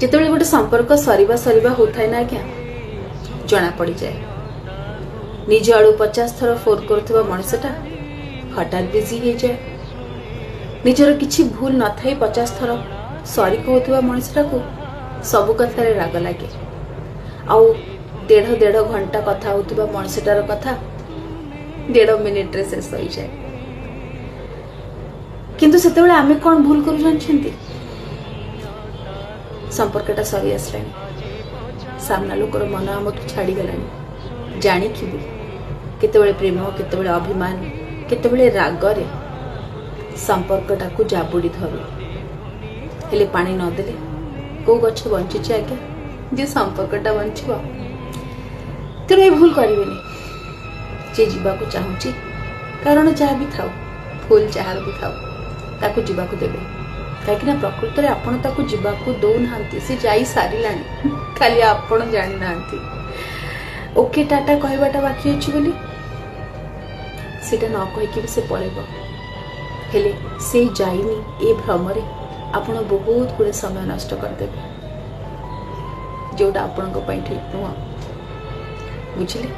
जिते गोटे संपर्क सरीबा सरीबा होता है ना आज्ञा जना पड़ जाए निज आड़ू 50 थर फोन करुवा मनुष्यटा हठात बिजी हो जाए निजर किछि भूल न थाई 50 थर सॉरी कहूवा मनुष्यटा को सबु कथार राग लगे आउ 1.5 घंटा कथा होता मनुष्यटार कथा 1.5 मिनिट रे शेष हो जाए किंतु सेते बेले आमे कौन भूल करू जानछंती संपर्कटा सरी आसलानी सामना लोकर मन आमठू छाड़ी गलानी जानिकी भी केतेबेले प्रेम केतेबेले अभिमान केतेबेले रागरे संपर्कटा को जाबुड़ी धरू हेले पानी न देले को गछ बंचुची आज्ञा जे संपर्कटा बंचब तेरे भूल करेनि जे जीवाकू चाहूची कारण जहाँ भी थाउ फूल जहाँ भी थाउ ताकू जीवाकू देबे कहीं प्रकृत में आपण ताकू जीवाकू दौना सी जाई सारिलानी खाली आपण जानी ना ओके टाटा कहवाटा बाकी अच्छी बोली सेटा न कहीकि से पलैब हेले से जाइनी ए भ्रमरे आपण बहुत गुड़े समय नष्ट करदेवे जोटा आपण ठीक नुह बुझिले।